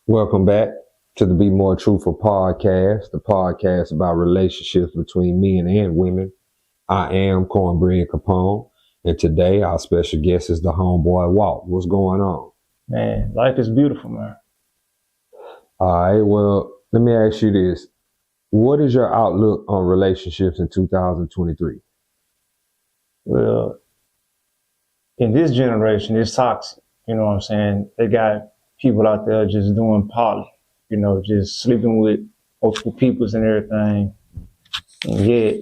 Welcome back to the Be More Truthful podcast, the podcast about relationships between men and women. I am Cornbread Capone, and today our special guest is the homeboy Walt. What's going on? Man, life is beautiful, man. All right, well, let me ask you this. What is your outlook on relationships in 2023? Well, in this generation, it's toxic. You know what I'm saying? They got people out there just doing poly, just sleeping with multiple peoples and everything. And yet,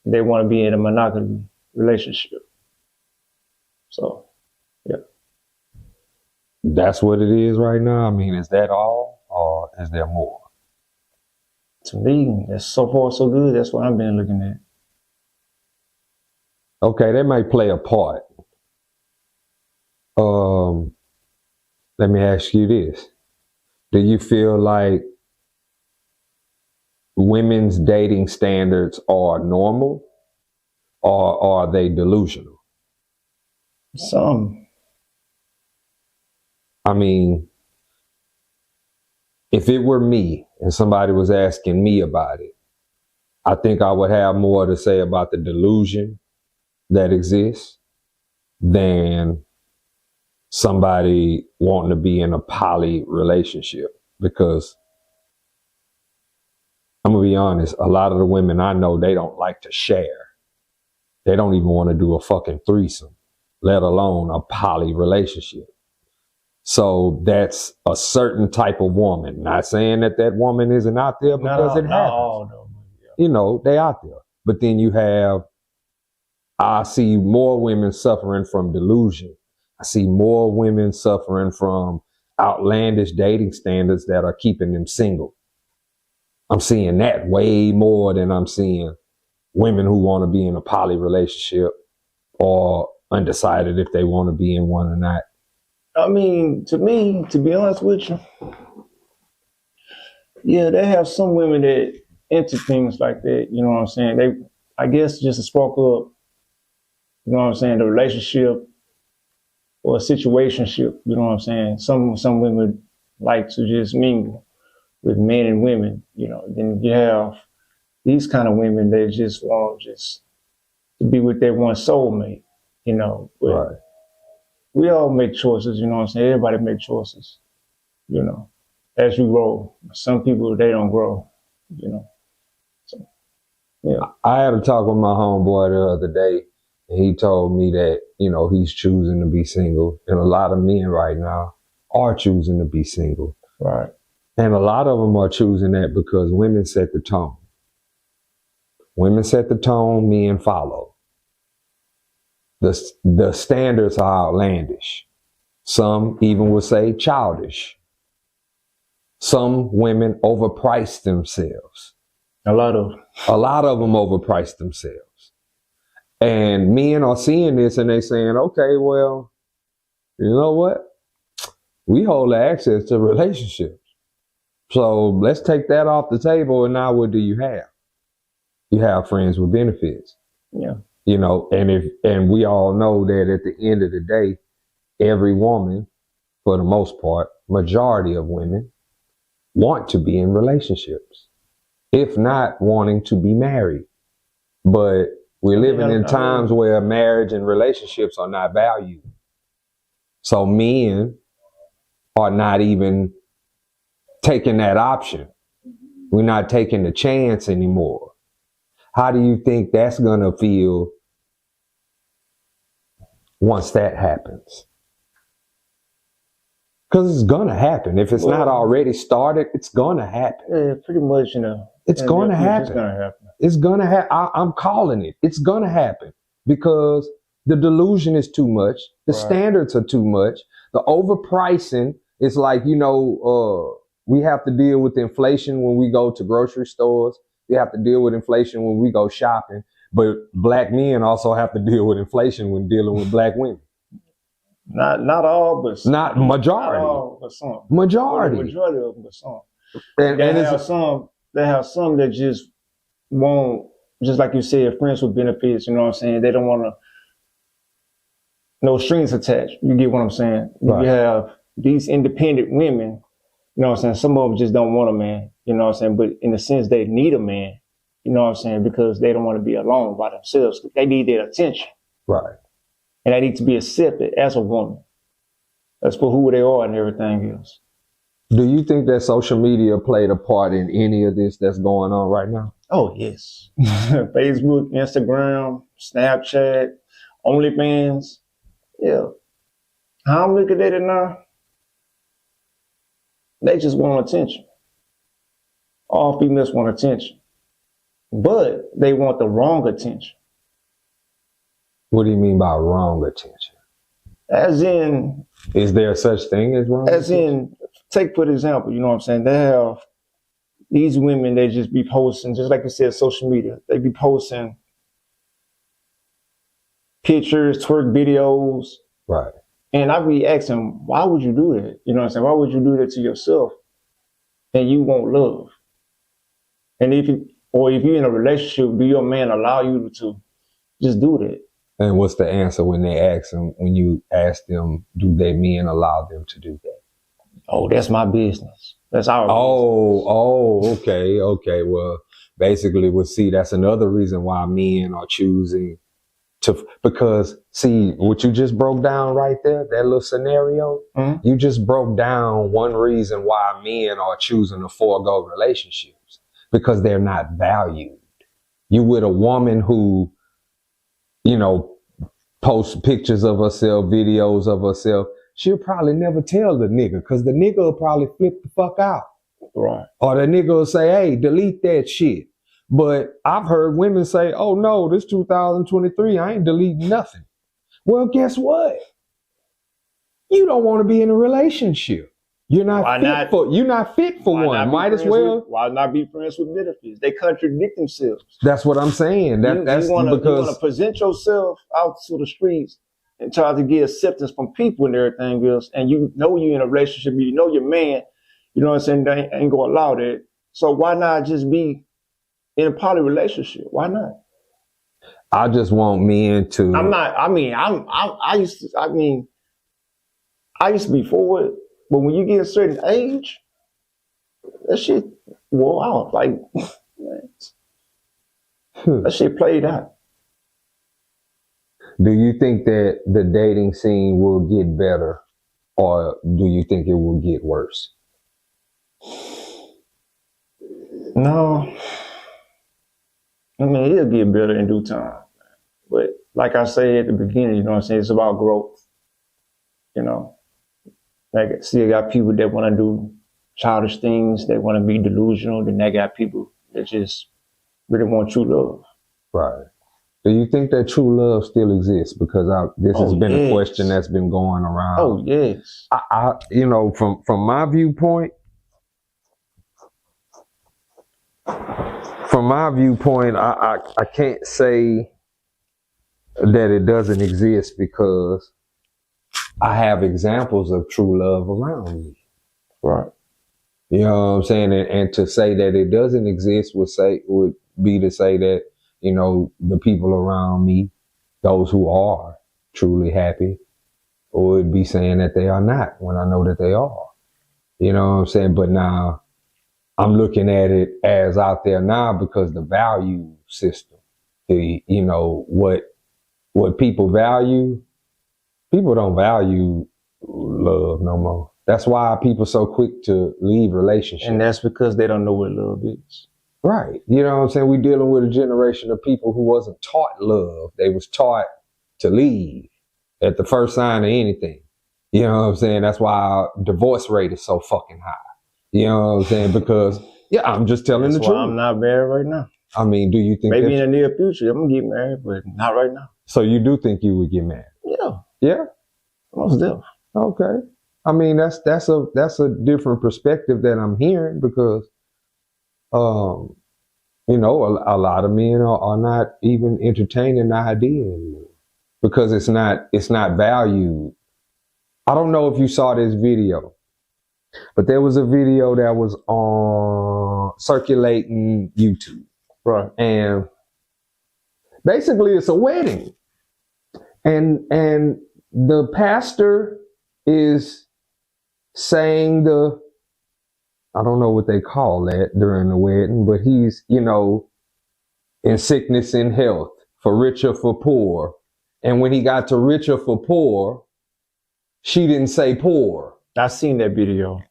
they want to be in a monogamy relationship. So, yeah. That's what it is right now? I mean, is that all, or is there more? To me, that's so far so good. That's what I've been looking at. Okay, that might play a part. Let me ask you this. Do you feel like women's dating standards are normal, or are they delusional? Some. I mean, if it were me and somebody was asking me about it, I think I would have more to say about the delusion that exists than somebody wanting to be in a poly relationship. Because I'm gonna be honest, a lot of the women I know, they don't like to share. They don't even want to do a fucking threesome, let alone a poly relationship. So that's a certain type of woman. Not saying that that woman isn't out there, because it happens. Not all, though, yeah. They out there. But then I see more women suffering from delusion. I see more women suffering from outlandish dating standards that are keeping them single. I'm seeing that way more than I'm seeing women who want to be in a poly relationship or undecided if they want to be in one or not. I mean, to me, to be honest with you, yeah, they have some women that into things like that, you know what I'm saying? I guess just to spark up, you know what I'm saying, the relationship or a situationship, you know what I'm saying? Some women like to just mingle with men and women, Then you have these kind of women that just want just to be with their one soulmate, But Right. we all make choices, you know what I'm saying? Everybody make choices, as you grow. Some people, they don't grow, So, yeah. I had a talk with my homeboy the other day, and he told me that, he's choosing to be single. And a lot of men right now are choosing to be single. Right. And a lot of them are choosing that because women set the tone. Women set the tone, men follow. The standards are outlandish. Some even would say childish. Some women overprice themselves. A lot of them overprice themselves. And men are seeing this and they saying, okay, well, you know what? We hold access to relationships. So let's take that off the table. And now what do you have? You have friends with benefits. Yeah. And we all know that at the end of the day, every woman, for the most part, majority of women want to be in relationships, if not wanting to be married. But we're living in times where marriage and relationships are not valued. So men are not even taking that option. We're not taking the chance anymore. How do you think that's going to feel once that happens? Because it's going to happen. If it's not already started, it's going to happen. Yeah, pretty much, It's going to happen. It's going to happen. It's going to happen. I'm calling it. It's going to happen because the delusion is too much. The standards are too much. The overpricing is like, we have to deal with inflation when we go to grocery stores. We have to deal with inflation when we go shopping. But black men also have to deal with inflation when dealing with black women. Not all, but some. Not majority. Not all, but some. Majority. Well, the majority of them, but some. And They have some that just won't, just like you said, friends with benefits, you know what I'm saying? They don't want to, no strings attached. You get what I'm saying? Right. You have these independent women You know what I'm saying? Some of them just don't want a man, you know what I'm saying? But in a sense, they need a man, you know what I'm saying? Because they don't want to be alone by themselves. They need their attention. Right. And they need to be accepted as a woman. That's for who they are and everything else. Do you think that social media played a part in any of this that's going on right now? Oh, yes. Facebook, Instagram, Snapchat, OnlyFans. Yeah. How I'm looking at it now, they just want attention. All females want attention. But they want the wrong attention. What do you mean by wrong attention? As in... Is there such thing as wrong As attention? in, take for example, you know what I'm saying? They have these women, they just be posting, just like you said, social media. They be posting pictures, twerk videos. Right. And I be asking, why would you do that? You know what I'm saying? Why would you do that to yourself? And you want love. And if you're in a relationship, do your man allow you to just do that? And what's the answer when they ask them, when you ask them, do their men allow them to do that? Oh, that's my business. That's our business. Okay. Well, basically, that's another reason why men are choosing to, because see, what you just broke down right there, that little scenario, you just broke down one reason why men are choosing to forego relationships, because they're not valued. You with a woman who, you know, posts pictures of herself, videos of herself, she'll probably never tell the nigga, because the nigga will probably flip the fuck out. Right. Or the nigga will say, hey, delete that shit. But I've heard women say, oh no, this 2023, I ain't deleting nothing. Well, guess what? You don't want to be in a relationship. You're not fit for one. Might as well. Why not be friends with benefits? They contradict themselves. That's what I'm saying. That's you want because to present yourself out to the streets and try to get acceptance from people and everything else. And you know you're in a relationship, you know your man, you know what I'm saying, they ain't gonna allow that. So why not just be in a poly relationship? Why not? I just want men to. I used to be for it, but when you get a certain age, that shit wore out. Like, that shit played out. Do you think that the dating scene will get better, or do you think it will get worse? No. I mean, it'll get better in due time. But like I said at the beginning, you know what I'm saying, it's about growth. You know, like, still got people that want to do childish things, they want to be delusional, then they got people that just really want true love. Right. Do you think that true love still exists? Because this has been a question that's been going around. Oh, yes. I you know, from my viewpoint, I can't say that it doesn't exist, because I have examples of true love around me. Right. You know what I'm saying? And to say that it doesn't exist would be to say that, you know, the people around me, those who are truly happy, would be saying that they are not, when I know that they are. You know what I'm saying? But now I'm looking at it as out there now, because the value system, you know, what people value, people don't value love no more. That's why people so quick to leave relationships. And that's because they don't know what love is. Right. You know what I'm saying? We're dealing with a generation of people who wasn't taught love. They was taught to leave at the first sign of anything. You know what I'm saying? That's why our divorce rate is so fucking high. You know what I'm saying? Because, yeah, I'm just telling the truth. I'm not married right now. I mean, do you think maybe in the near future I'm gonna get married, but not right now. So you do think you would get married? Yeah. Yeah? Most definitely. Okay. I mean, that's a different perspective that I'm hearing, because you know, a lot of men are not even entertaining the idea anymore, because it's not valued. I don't know if you saw this video, but there was a video that was on circulating YouTube. Right. And basically it's a wedding. And the pastor is saying the I don't know what they call that during the wedding, but he's, in sickness and health, for rich or for poor. And when he got to rich or for poor, she didn't say poor. I seen that video.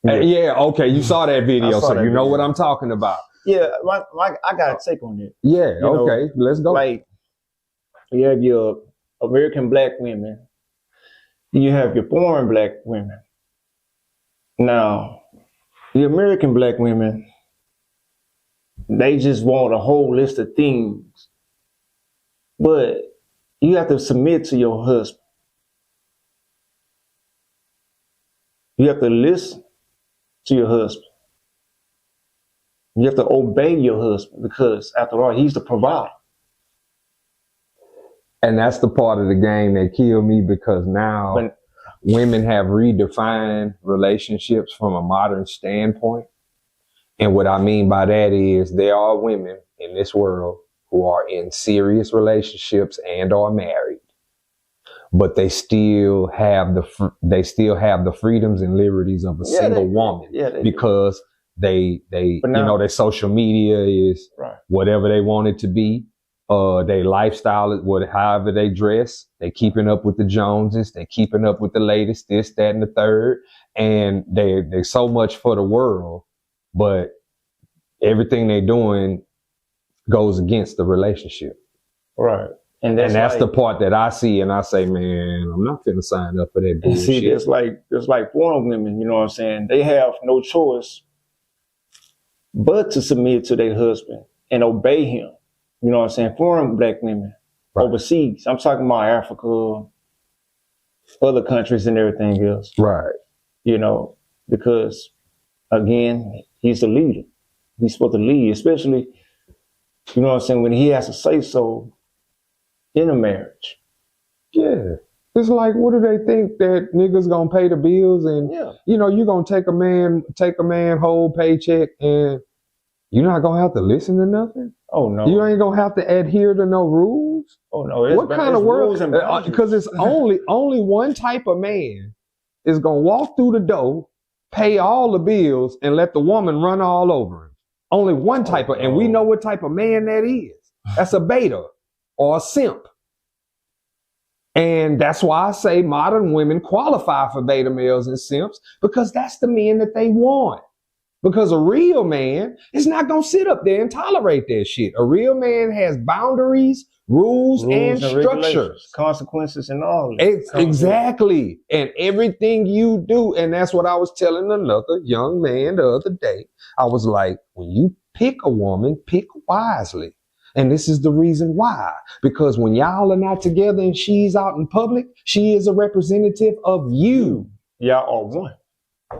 Yeah, okay, you saw that video, so you know what I'm talking about. Yeah, I got a take on it. Yeah, okay, let's go. Like, you have your American black women, you have your foreign black women. Now, the American black women, they just want a whole list of things, but you have to submit to your husband. You have to listen to your husband. You have to obey your husband because, after all, he's the provider. And that's the part of the game that killed me, because now women have redefined relationships from a modern standpoint. And what I mean by that is there are women in this world who are in serious relationships and are married, but they still have the freedoms and liberties of a single woman, because they their social media is whatever they want it to be. Their lifestyle is however they dress. They keeping up with the Joneses. They keeping up with the latest, this, that, and the third. And they're so much for the world, but everything they're doing goes against the relationship. Right. And that's the part that I see, and I say, man, I'm not finna sign up for that bullshit. See, it's like foreign women, you know what I'm saying? They have no choice but to submit to their husband and obey him. You know what I'm saying? Foreign black women overseas. I'm talking about Africa, other countries and everything else. Right. Because, again, he's the leader. He's supposed to lead, especially, you know what I'm saying, when he has to say so in a marriage. Yeah. It's like, what do they think, that niggas gonna pay the bills and, you're gonna take a man whole paycheck and you're not gonna have to listen to nothing? Oh, no. You ain't gonna have to adhere to no rules? Oh, no. What kind of world? Because it's only one type of man is gonna walk through the door, pay all the bills, and let the woman run all over him. Only one type of, and we know what type of man that is. That's a beta or a simp. And that's why I say modern women qualify for beta males and simps, because that's the men that they want. Because a real man is not going to sit up there and tolerate that shit. A real man has boundaries, rules and structures. Consequences and all. Exactly. And everything you do. And that's what I was telling another young man the other day. I was like, when you pick a woman, pick wisely. And this is the reason why. Because when y'all are not together and she's out in public, she is a representative of you. Y'all are one.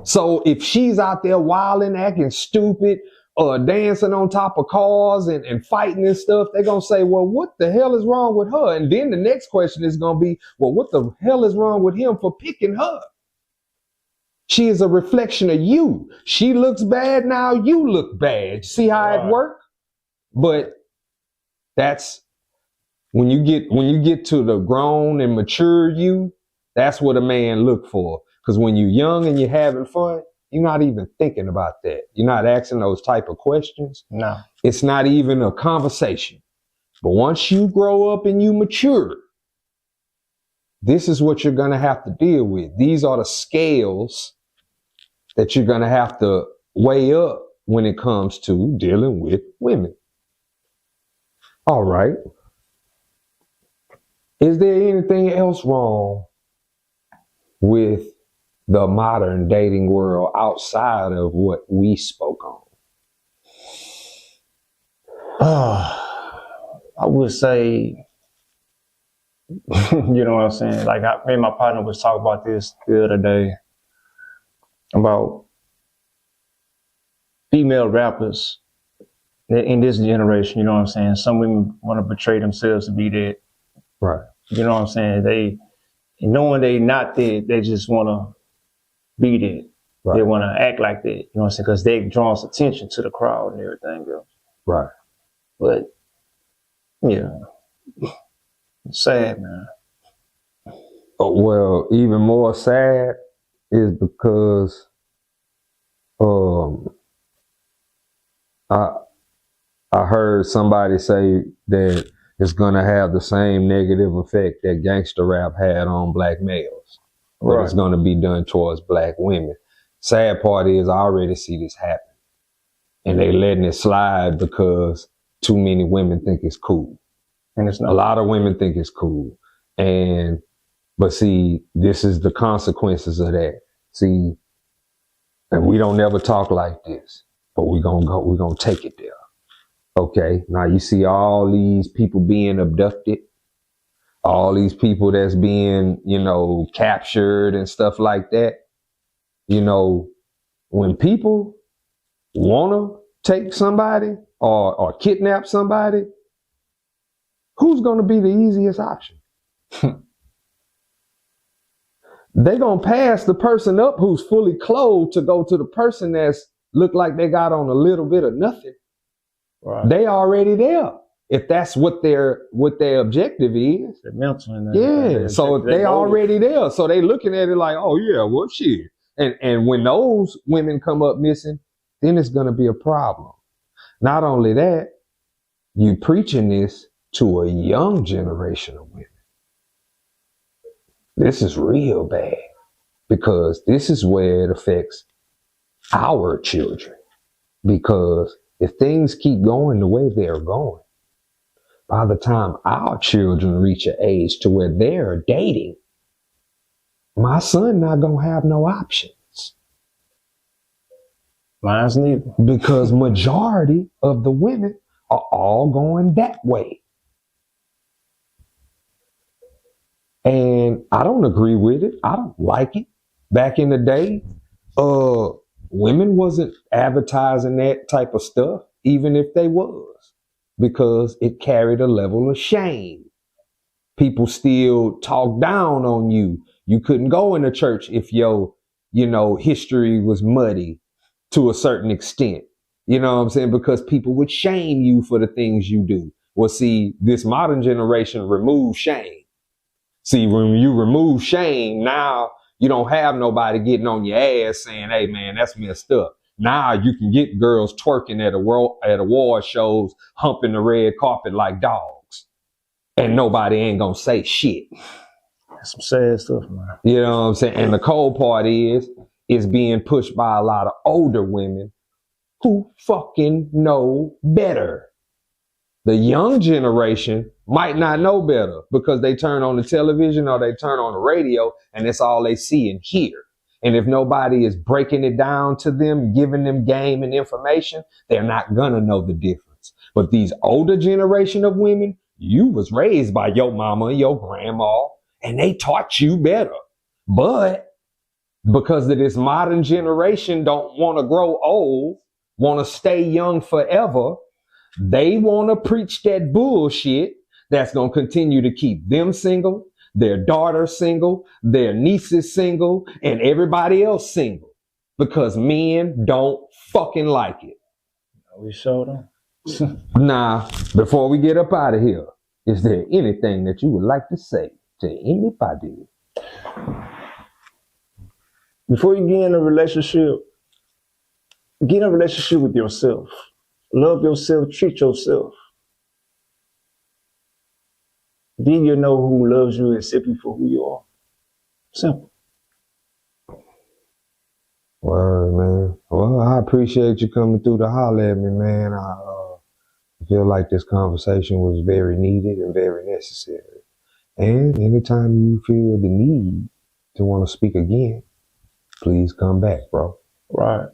So if she's out there wilding, acting stupid, dancing on top of cars and fighting and stuff, they're going to say, well, what the hell is wrong with her? And then the next question is going to be, well, what the hell is wrong with him for picking her? She is a reflection of you. She looks bad, now you look bad. See how it works? But that's when you get to the grown and mature you, that's what a man look for. Because when you're young and you're having fun, you're not even thinking about that. You're not asking those type of questions. No. It's not even a conversation. But once you grow up and you mature, this is what you're going to have to deal with. These are the scales that you're going to have to weigh up when it comes to dealing with women. All right. Is there anything else wrong with the modern dating world outside of what we spoke on? I would say, you know what I'm saying? Like, me and my partner was talking about this the other day, about female rappers in this generation, you know what I'm saying? Some women want to portray themselves to be that. Right. You know what I'm saying? Knowing they not that, they just want to be that. Right. They want to act like that, you know what I'm saying? Because they draws attention to the crowd and everything else. Right. But, yeah, it's sad, man. Well, even more sad is because Um, I I heard somebody say that it's gonna have the same negative effect that gangster rap had on black males, but it's Right. gonna be done towards black women. Sad part is I already see this happen, and they letting it slide because too many women think it's cool. And it's A not. lot of women think it's cool, but see, this is the consequences of that. See, and we don't never talk like this, but we're gonna take it there. Okay, now you see all these people being abducted, all these people that's being, captured and stuff like that. You know, when people wanna take somebody or kidnap somebody, who's gonna be the easiest option? They gonna pass the person up who's fully clothed to go to the person that's look like they got on a little bit of nothing. Right. They already there. If that's what their objective is. The mental and Yeah. So they already there. So they looking at it like, oh yeah, well shit. And when those women come up missing, then it's gonna be a problem. Not only that, you preaching this to a young generation of women. This is real bad because this is where it affects our children. Because if things keep going the way they're going, by the time our children reach an age to where they're dating, my son not gonna have no options. Mine's neither. Because majority of the women are all going that way. And I don't agree with it. I don't like it. Back in the day, women wasn't advertising that type of stuff, even if they was, because it carried a level of shame. People still talk down on you. You couldn't go into church if your, history was muddy to a certain extent. You know what I'm saying? Because people would shame you for the things you do. Well, see, this modern generation removes shame. See, when you remove shame, now you don't have nobody getting on your ass saying, hey man, that's messed up. Now you can get girls twerking at award shows, humping the red carpet like dogs. And nobody ain't gonna say shit. That's some sad stuff, man. You know what I'm saying? And the cold part is, it's being pushed by a lot of older women who fucking know better. The young generation might not know better because they turn on the television or they turn on the radio and that's all they see and hear. And if nobody is breaking it down to them, giving them game and information, they're not gonna know the difference. But these older generation of women, you was raised by your mama and your grandma and they taught you better. But because of this modern generation don't want to grow old, want to stay young forever, they want to preach that bullshit that's going to continue to keep them single, their daughter single, their nieces single, and everybody else single. Because men don't fucking like it. We showed them. Now, before we get up out of here, is there anything that you would like to say to anybody? Before you get in a relationship with yourself. Love yourself, treat yourself. Then you'll know who loves you and accepts you for who you are. Simple. Word, man. Well, I appreciate you coming through to holler at me, man. I feel like this conversation was very needed and very necessary. And anytime you feel the need to want to speak again, please come back, bro. Right.